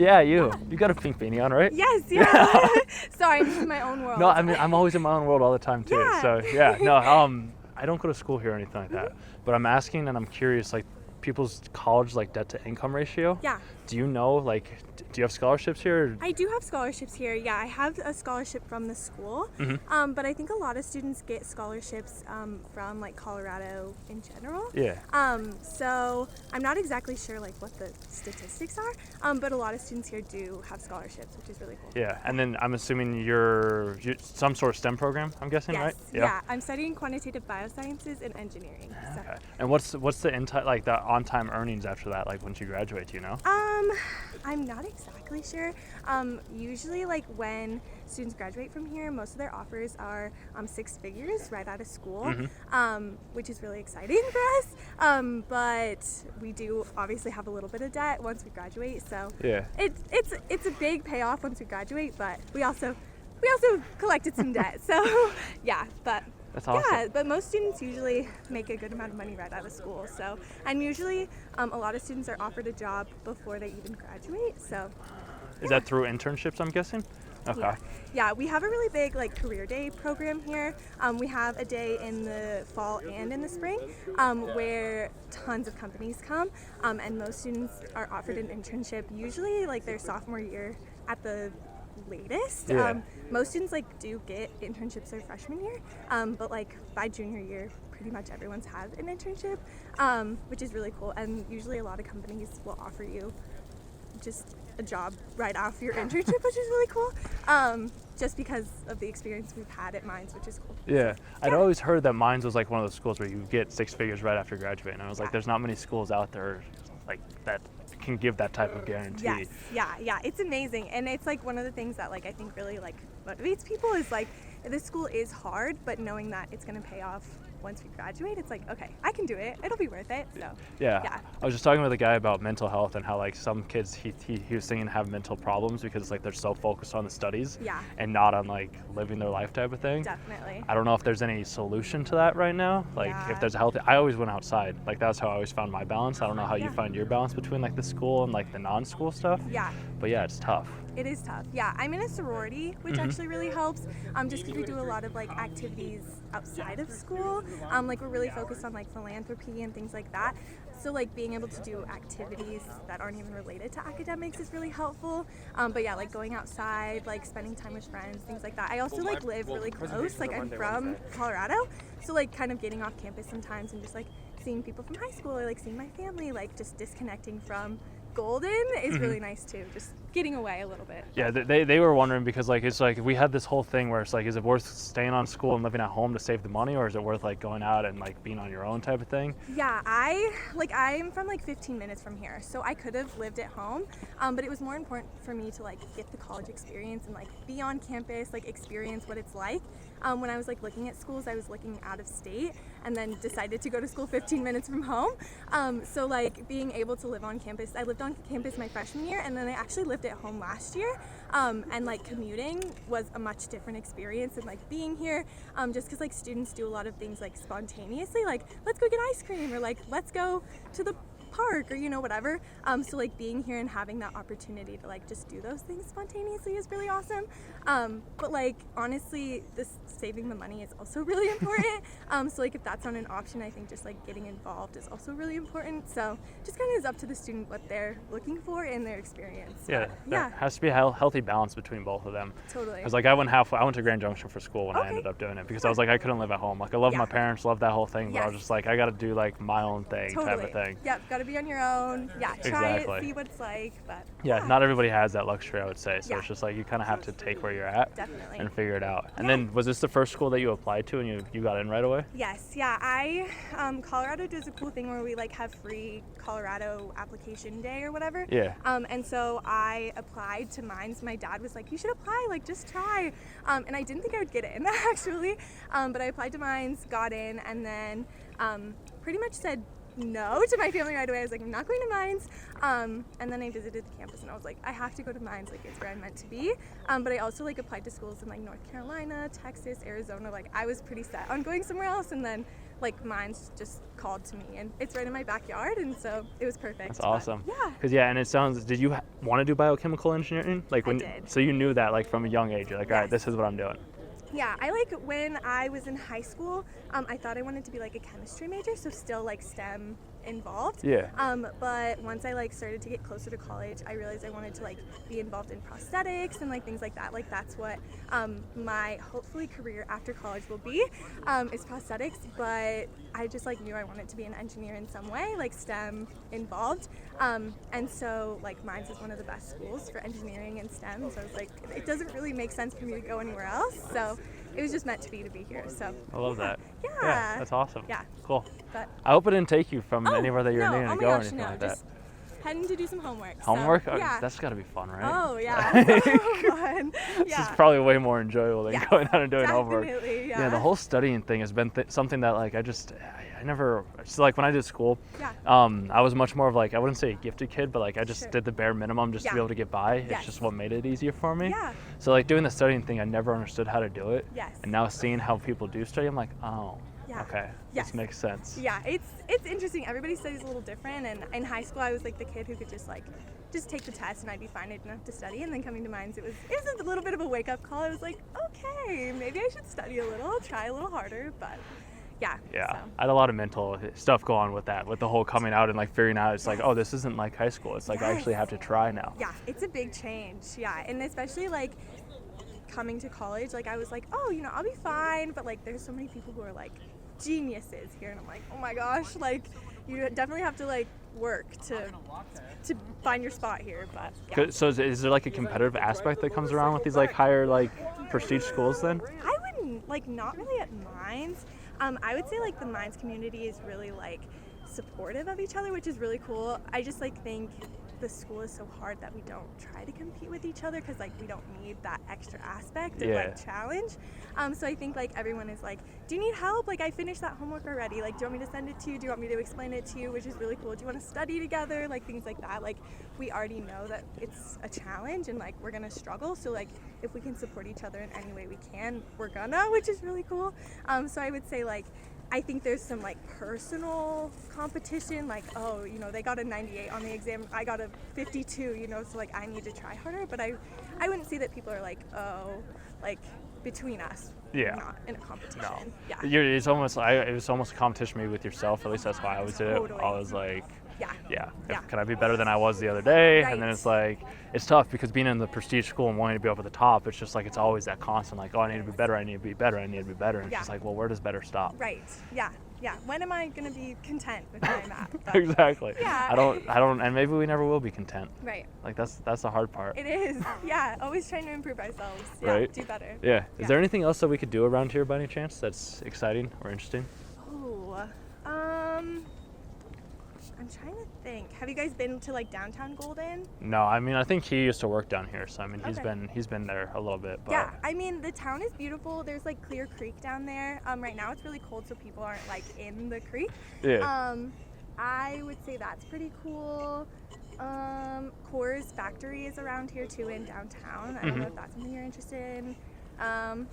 Yeah, you got a pink beanie on, right? Yes, yeah. Sorry, I'm in my own world. No, I mean, I'm always in my own world all the time too. Yeah. So yeah, no, I don't go to school here or anything like that. But I'm asking and I'm curious, like people's college like debt to income ratio. Yeah. Do you know, like, do you have scholarships here? I do have scholarships here. Yeah, I have a scholarship from the school. But I think a lot of students get scholarships from like Colorado in general. Yeah. So I'm not exactly sure like what the statistics are, but a lot of students here do have scholarships, which is really cool. Yeah, and then I'm assuming you're some sort of STEM program, I'm guessing, Yes. right? Yeah. I'm studying quantitative biosciences and engineering. So. Okay. And what's the the on-time earnings after that, like once you graduate, do you know? I'm not exactly sure. Usually, like when students graduate from here, most of their offers are 6 figures right out of school, which is really exciting for us. But we do obviously have a little bit of debt once we graduate, so Yeah. it's a big payoff once we graduate. But we also collected some debt, so yeah. But That's awesome. yeah, but most students usually make a good amount of money right out of school. So, and usually a lot of students are offered a job before they even graduate. So, Is that through internships, I'm guessing? Okay. yeah, we have a really big like career day program here. We have a day in the fall and in the spring where tons of companies come, and most students are offered an internship. Usually, like their sophomore year at the latest. Yeah. Most students like do get internships their freshman year, but like by junior year pretty much everyone's had an internship, which is really cool. And usually a lot of companies will offer you just a job right after your internship, which is really cool, just because of the experience we've had at Mines, which is cool. Yeah. I'd always heard that Mines was like one of those schools where you get 6 figures right after graduating. And I was like, there's not many schools out there like that can give that type of guarantee. Yes, yeah, it's amazing. And it's like one of the things that like I think really like motivates people is like this school is hard, but knowing that it's going to pay off once we graduate, it's like, okay, I can do it. It'll be worth it. So Yeah. I was just talking with a guy about mental health and how like some kids he was thinking have mental problems because like they're so focused on the studies and not on like living their life type of thing. Definitely. I don't know if there's any solution to that right now. Like if there's a healthy, I always went outside. Like that's how I always found my balance. I don't know how you find your balance between like the school and like the non-school stuff. Yeah. But yeah, it's tough. It is tough. Yeah, I'm in a sorority, which actually really helps. Just because we do a lot of like activities outside of school. Like we're really focused on like philanthropy and things like that. So like being able to do activities that aren't even related to academics is really helpful. But yeah, like going outside, like spending time with friends, things like that. I also like live really close. Like I'm from Colorado, so like kind of getting off campus sometimes and just like seeing people from high school or like seeing my family, like just disconnecting from Golden is really nice too, just getting away a little bit. Yeah, they were wondering because like it's like we had this whole thing where it's like, is it worth staying on school and living at home to save the money, or is it worth like going out and like being on your own type of thing? Yeah, I'm from like 15 minutes from here, so I could have lived at home, but it was more important for me to like get the college experience and like be on campus, like experience what it's like. When I was like looking at schools, I was looking out of state and then decided to go to school 15 minutes from home. So like being able to live on campus, I lived on campus my freshman year, and then I actually lived at home last year. And like commuting was a much different experience than like being here, just because like students do a lot of things like spontaneously, like let's go get ice cream or like let's go to the park or whatever. So like being here and having that opportunity to like just do those things spontaneously is really awesome. But like honestly, this saving the money is also really important. So like if that's not an option, I think just like getting involved is also really important. So just kind of is up to the student what they're looking for in their experience. Yeah, But, there has to be a healthy balance between both of them. Totally. Because like I went to Grand Junction for school when I ended up doing it because I was like I couldn't live at home. Like I love my parents, love that whole thing, but I was just like I got to do like my own thing type of thing. Yep, got to be on your own. Yeah, try Exactly. it, see what it's like. But Yeah, not everybody has that luxury, I would say. So Yeah. it's just like you kind of have to take where you're at Definitely. and figure it out. And then was this the first school that you applied to and you got in right away? Yes, yeah. Colorado does a cool thing where we like have free Colorado application day or whatever. Yeah. And so I applied to Mines. My dad was like, you should apply, like just try. And I didn't think I would get in actually. But I applied to Mines, got in, and then pretty much said no to my family right away. I was like, I'm not going to Mines. And then I visited the campus and I was like, I have to go to Mines, like it's where I'm meant to be. But I also like applied to schools in like North Carolina, Texas, Arizona. Like I was pretty set on going somewhere else, and then like Mines just called to me, and it's right in my backyard, and so it was perfect. That's awesome. But, yeah. Because and it sounds. Did you want to do biochemical engineering? Like when? I did. So you knew that like from a young age. You're like, all right, Yes. this is what I'm doing. Yeah, when I was in high school, I thought I wanted to be like a chemistry major, so still like STEM involved. Yeah. But once I like started to get closer to college, I realized I wanted to like be involved in prosthetics and like things like that. Like that's what my hopefully career after college will be, is prosthetics. But I just like knew I wanted to be an engineer in some way, like STEM involved. And so like Mines is one of the best schools for engineering and STEM. So it's like it doesn't really make sense for me to go anywhere else. So it was just meant to be here. So I love that. Yeah. That's awesome. Yeah. Cool. But I hope it didn't take you from Oh, anywhere that you're no. needing to Oh my go or gosh, anything no. like that. Just heading to do some homework. Homework? So, yeah. That's got to be fun, right? Oh yeah. So fun. This Yeah. is probably way more enjoyable than Yeah, going out and doing homework. Definitely. Yeah, the whole studying thing has been something that like I never. So like when I did school, Yeah. I was much more of like I wouldn't say a gifted kid, but like I just Sure. did the bare minimum just to Yeah. be able to get by. Yes. It's just what made it easier for me. Yeah. So like doing the studying thing, I never understood how to do it. Yes. And now seeing how people do study, I'm like, oh, Yeah. okay, Yes. this makes sense. Yeah, it's interesting. Everybody studies a little different, and in high school I was like the kid who could just take the test and I'd be fine. I didn't have to study. And then coming to Mines, it was a little bit of a wake up call. I was like, okay, maybe I should study a little, try a little harder, but yeah. Yeah, So. I had a lot of mental stuff go on with that, with the whole coming out and like figuring out it's like, oh, this isn't like high school. It's like I actually have to try now. Yeah, it's a big change. Yeah, and especially like coming to college, like I was like, oh, I'll be fine. But like, there's so many people who are like geniuses here, and I'm like, oh my gosh, like you definitely have to like work to find your spot here. But yeah. So is there like a competitive aspect that comes around with these like higher like prestige schools then? I wouldn't like not really at Mines. I would say like the Mines community is really like supportive of each other, which is really cool. I just like think the school is so hard that we don't try to compete with each other because like we don't need that extra aspect of like challenge. So I think like everyone is like, do you need help? Like I finished that homework already. Like do you want me to send it to you? Do you want me to explain it to you? Which is really cool. Do you want to study together? Like things like that. Like we already know that it's a challenge and like we're gonna struggle. So like if we can support each other in any way we can, we're gonna, which is really cool. So I would say like I think there's some like personal competition, like, oh, they got a 98 on the exam, I got a 52, so like I need to try harder. But I wouldn't say that people are like, oh, like between us, not in a competition. No. Yeah. It was almost a competition maybe with yourself. At least that's why I was it. Totally. I was like, Yeah. Can I be better than I was the other day? Right. And then it's like, it's tough because being in the prestige school and wanting to be over the top, it's just like, it's always that constant, like, oh, I need to be better, I need to be better, I need to be better. And it's just like, well, where does better stop? Right. Yeah. When am I going to be content with where I'm at? But, Exactly. Yeah. I don't, and maybe we never will be content. Right. Like that's the hard part. It is. Yeah. Always trying to improve ourselves. Yeah. Right. Do better. Yeah. Yeah. Is there anything else that we could do around here by any chance that's exciting or interesting? Oh, I'm trying to think. Have you guys been to like downtown Golden? No, I mean I think he used to work down here, so I mean Okay. he's been there a little bit. But Yeah, I mean the town is beautiful. There's like Clear Creek down there. Right now it's really cold, so people aren't like in the creek. Yeah. I would say that's pretty cool. Coors Factory is around here too in downtown. I don't know if that's something you're interested in.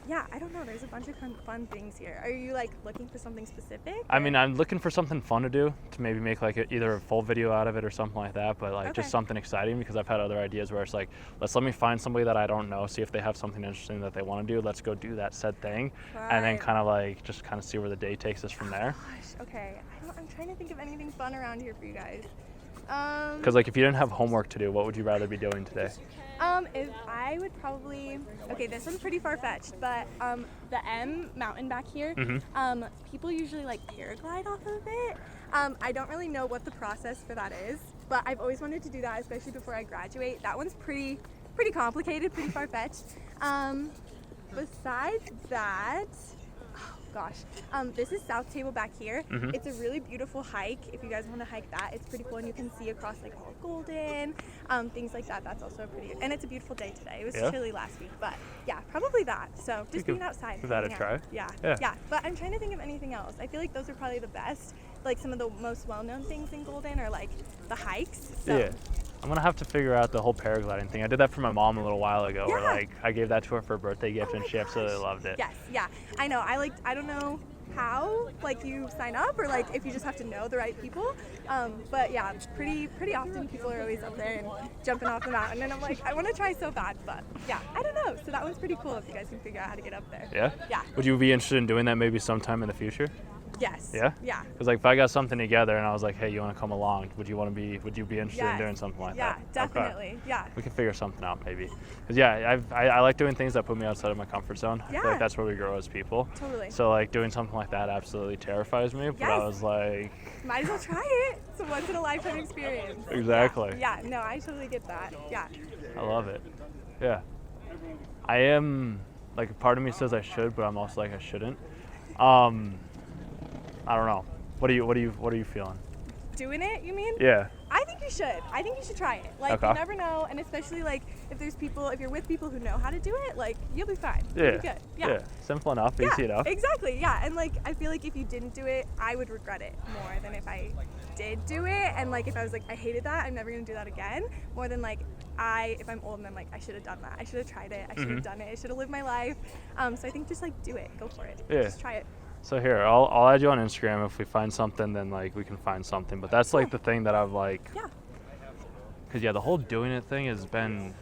Yeah, I don't know. There's a bunch of fun things here. Are you like looking for something specific? I mean, I'm looking for something fun to do, to maybe make like either a full video out of it or something like that, but like Okay. just something exciting, because I've had other ideas where it's like, let me find somebody that I don't know, see if they have something interesting that they want to do. Let's go do that said thing, and then Right. kind of like just kind of see where the day takes us from there. Gosh, okay. I'm trying to think of anything fun around here for you guys. Because like if you didn't have homework to do, what would you rather be doing today? If I would probably, okay, this one's pretty far-fetched, but the M mountain back here, people usually like paraglide off of it. I don't really know what the process for that is, but I've always wanted to do that, especially before I graduate. That one's pretty complicated, pretty far-fetched. Besides that, oh gosh, this is South Table back here. It's a really beautiful hike. If you guys want to hike that, it's pretty cool, and you can see across like all of Golden, things like that. That's also pretty, and it's a beautiful day today. It was chilly last week, but yeah, probably that. So just being outside. Give that a hanging try. out. Yeah. But I'm trying to think of anything else. I feel like those are probably the best. Like some of the most well-known things in Golden are like the hikes. So. Yeah. I'm gonna have to figure out the whole paragliding thing. I did that for my mom a little while ago, where like I gave that to her for a birthday gift, and she absolutely loved it. Yes, yeah, I know. I don't know how like you sign up or like if you just have to know the right people. But yeah, pretty often people are always up there and jumping off the mountain, and I'm like, I want to try so bad, but yeah, I don't know. So that one's pretty cool if you guys can figure out how to get up there. Yeah? Yeah. Would you be interested in doing that maybe sometime in the future? Yes. Yeah? Yeah. Because like if I got something together and I was like, hey, you want to come along? Would you be interested in Yes. doing something like Yeah, that? definitely. Okay. Yeah. We can figure something out maybe. Because yeah, I like doing things that put me outside of my comfort zone. I feel Yeah. like that's where we grow as people. Totally. So like doing something like that absolutely terrifies me. But I Yes. was like, Might as well try it. It's a once in a lifetime experience. Exactly. Yeah. No, I totally get that. Yeah. I love it. Yeah. I am like part of me says I should, but I'm also like I shouldn't. I don't know. What are you feeling? Doing it, you mean? Yeah. I think you should. I think you should try it. Like, Okay. you never know, and especially, like, if you're with people who know how to do it, like, you'll be fine. Yeah. You'll be good. Yeah. Simple enough, Yeah, easy enough. exactly. Yeah, and, like, I feel like if you didn't do it, I would regret it more than if I did do it, and, like, if I was like, I hated that, I'm never going to do that again, more than, like, if I'm old and I'm like, I should have done that. I should have tried it. I should have done it. I should have lived my life. So I think just, like, do it. Go for it. Yeah. Just try it. So here, I'll add you on Instagram. If we find something, then like we can find something. But that's like the thing that I've like. Yeah. Because yeah, the whole doing it thing has been.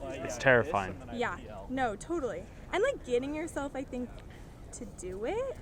It's terrifying. Yeah, no, totally. And like getting yourself, I think, to do it,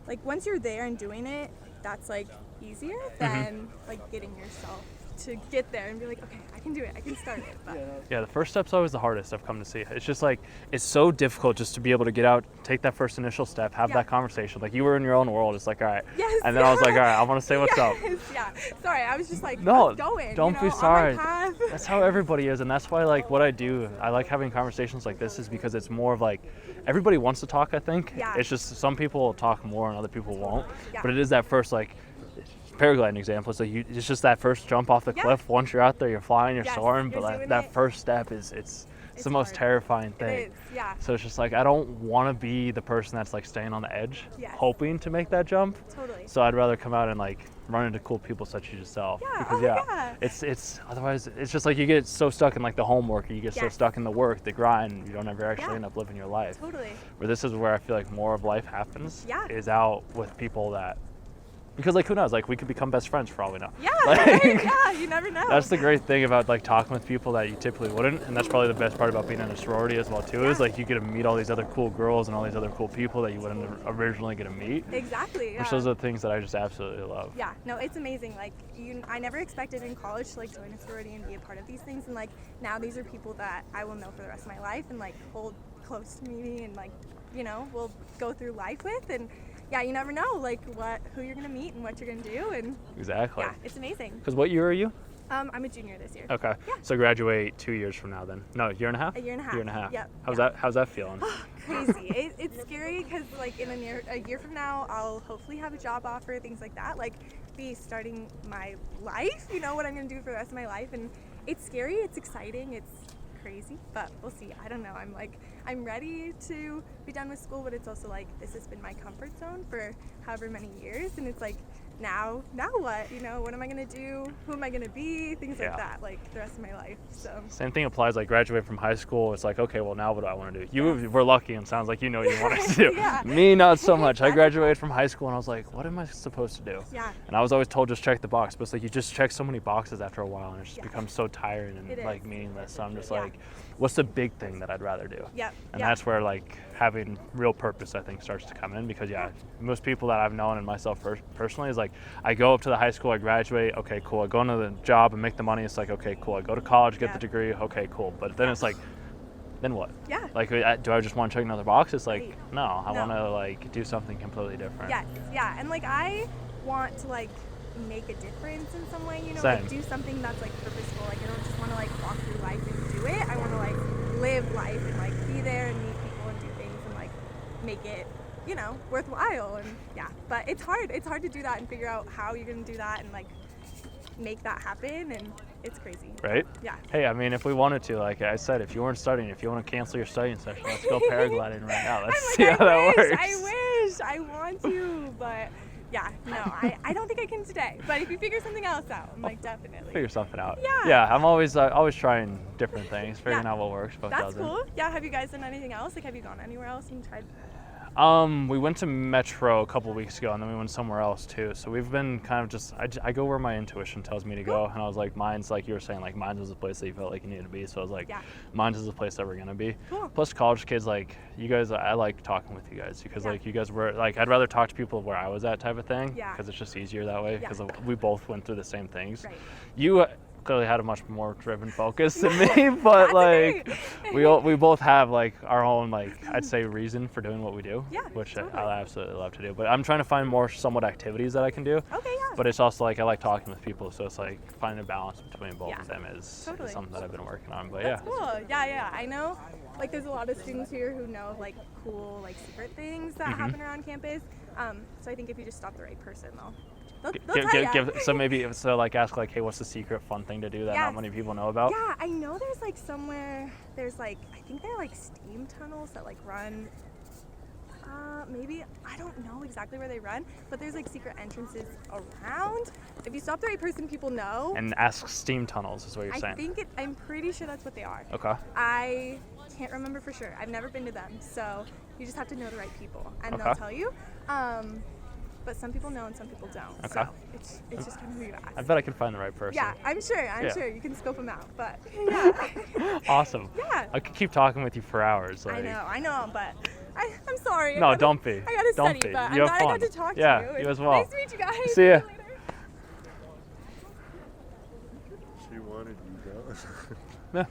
like once you're there and doing it, that's like easier than like getting yourself to get there and be like, okay, I can do it, I can start it. But Yeah, the first step's always the hardest, I've come to see. It's just like, it's so difficult just to be able to get out, take that first initial step, have Yeah. that conversation. Like you were in your own world, it's like, all right. Yes, And then I was like, all right, I want to say what's up. yes, yeah. Sorry, I was just like, No, I'm going. don't you be know, on sorry. my path. That's how everybody is, and that's why like what I do, I like having conversations like this is because it's more of like, everybody wants to talk, I think. Yeah. It's just some people will talk more and other people won't. Yeah. But it is that first like, paragliding example, so it's just that first jump off the Yeah. cliff. Once you're out there, you're flying, you're Yes, soaring, you're but doing that it. first step is it's the most hard. terrifying thing. It is, yeah. So it's just like I don't want to be the person that's like staying on the edge, Yes. hoping to make that jump. Totally. So I'd rather come out and like run into cool people such as yourself. Yeah, Because oh, yeah. it's otherwise it's just like you get so stuck in like the homework, or you get so Yes. stuck in the work, the grind, and you don't ever actually Yeah. end up living your life. Totally. Where this is where I feel like more of life happens. Yeah. Is out with people that. Because like who knows, like we could become best friends for all we know. Yeah, Like, right? Yeah, you never know. That's the great thing about like talking with people that you typically wouldn't, and that's probably the best part about being in a sorority as well too. Is Yeah. like you get to meet all these other cool girls and all these other cool people that you wouldn't originally get to meet. Exactly. Yeah. Which those are the things that I just absolutely love. Yeah, no, it's amazing. Like, I never expected in college to like join a sorority and be a part of these things, and like now these are people that I will know for the rest of my life and like hold close to me and like, you know, will go through life with. And yeah, you never know like who you're gonna meet and what you're gonna do, and Exactly. yeah, it's amazing. Because what year are you? I'm a junior this year. Okay. Yeah. So graduate 2 years from now then. No, year and a half? A year and a half. Year and a half. Yep. How's that feeling? Crazy. It's scary because like in a year from now, I'll hopefully have a job offer, things like that. Like be starting my life. You know what I'm gonna do for the rest of my life, and it's scary. It's exciting. It's crazy, but we'll see. I don't know. I'm ready to be done with school, but it's also like this has been my comfort zone for however many years, and it's like now what? You know, what am I gonna do? Who am I gonna be? Things Yeah. like that, like the rest of my life. So Same thing applies, like graduate from high school, it's like, okay, well now what do I want to do? You were lucky and sounds like you know what you wanted to do. Yeah. Me, not so much. I That's graduated from high school and I was like, what am I supposed to do? yeah, And I was always told just check the box, but it's like you just check so many boxes after a while and it just Yeah. becomes so tiring and It like is. meaningless. So I'm just Yeah. like, what's the big thing that I'd rather do? yep, And yeah. that's where like having real purpose I think starts to come in, because yeah, most people that I've known and myself personally is like I go up to the high school, I graduate, okay cool, I go into the job and make the money, it's like okay cool, I go to college, get Yeah. the degree, okay cool, but then it's like then what? Yeah. Like do I just want to check another box? It's like Right. no, I No. want to like do something completely different. Yes, yeah, and like I want to like make a difference in some way, you know, Same. like do something that's like purposeful. Like I don't just want to like walk through life and do it. I want to like live life and like be there and meet people and do things and like make it, you know, worthwhile. And yeah, but it's hard. It's hard to do that and figure out how you're gonna do that and like make that happen, and it's crazy. Right? Yeah. Hey, I mean, if we wanted to, like I said, if you weren't studying, if you want to cancel your studying session, let's go paragliding right now. Let's I'm see like, how that wish, works. I wish. I want to, but yeah, no, I don't think I can today. But if you figure something else out, I'm like, definitely. Figure something out. Yeah. Yeah, I'm always trying different things, figuring Yeah. out what works, what That's doesn't. cool. Yeah, have you guys done anything else? Like, have you gone anywhere else and tried? We went to Metro a couple weeks ago, and then we went somewhere else too. So we've been kind of just I go where my intuition tells me to go, and I was like, mine's like you were saying, like mine's is the place that you felt like you needed to be. So I was like, Yeah. mine's is the place that we're gonna be. Cool. Plus, college kids, like you guys, I like talking with you guys because Yeah. like you guys were like I'd rather talk to people where I was at type of thing Yeah. because it's just easier that way Yeah. because we both went through the same things. Right. You clearly had a much more driven focus than me, but That's like okay. we both have like our own like I'd say reason for doing what we do, Yeah, which totally. I absolutely love to do. But I'm trying to find more somewhat activities that I can do. Okay, yeah. But it's also like I like talking with people, so it's like finding a balance between both Yeah, of them is totally. something that I've been working on. But That's yeah, cool. Yeah. I know, like, there's a lot of students here who know, like, cool, like, secret things that Mm-hmm. happen around campus. So I think if you just stop the right person, they'll Give- tell ya. so maybe so like ask like, hey, what's the secret fun thing to do that not Yes. many people know about? Yeah, I know there's, like, somewhere, there's, like, I think they're, like, steam tunnels that, like, run, maybe, I don't know exactly where they run, but there's, like, secret entrances around. If you stop the right person, people know. And ask steam tunnels is what you're saying. I'm pretty sure that's what they are. Okay. I can't remember for sure. I've never been to them, so you just have to know the right people, and Okay. they'll tell you. But some people know and some people don't. Okay. So it's just kind of who you ask. I bet I can find the right person. Yeah, I'm sure. Yeah. Sure you can scope them out, but yeah. Awesome. Yeah. I could keep talking with you for hours. Like, I know, but I'm sorry. No, don't be. I gotta Don't study, be. but You I'm have glad I fun. got to talk Yeah, to you. you as well. Nice to meet you guys. See ya. you later. She wanted you, though. Yeah.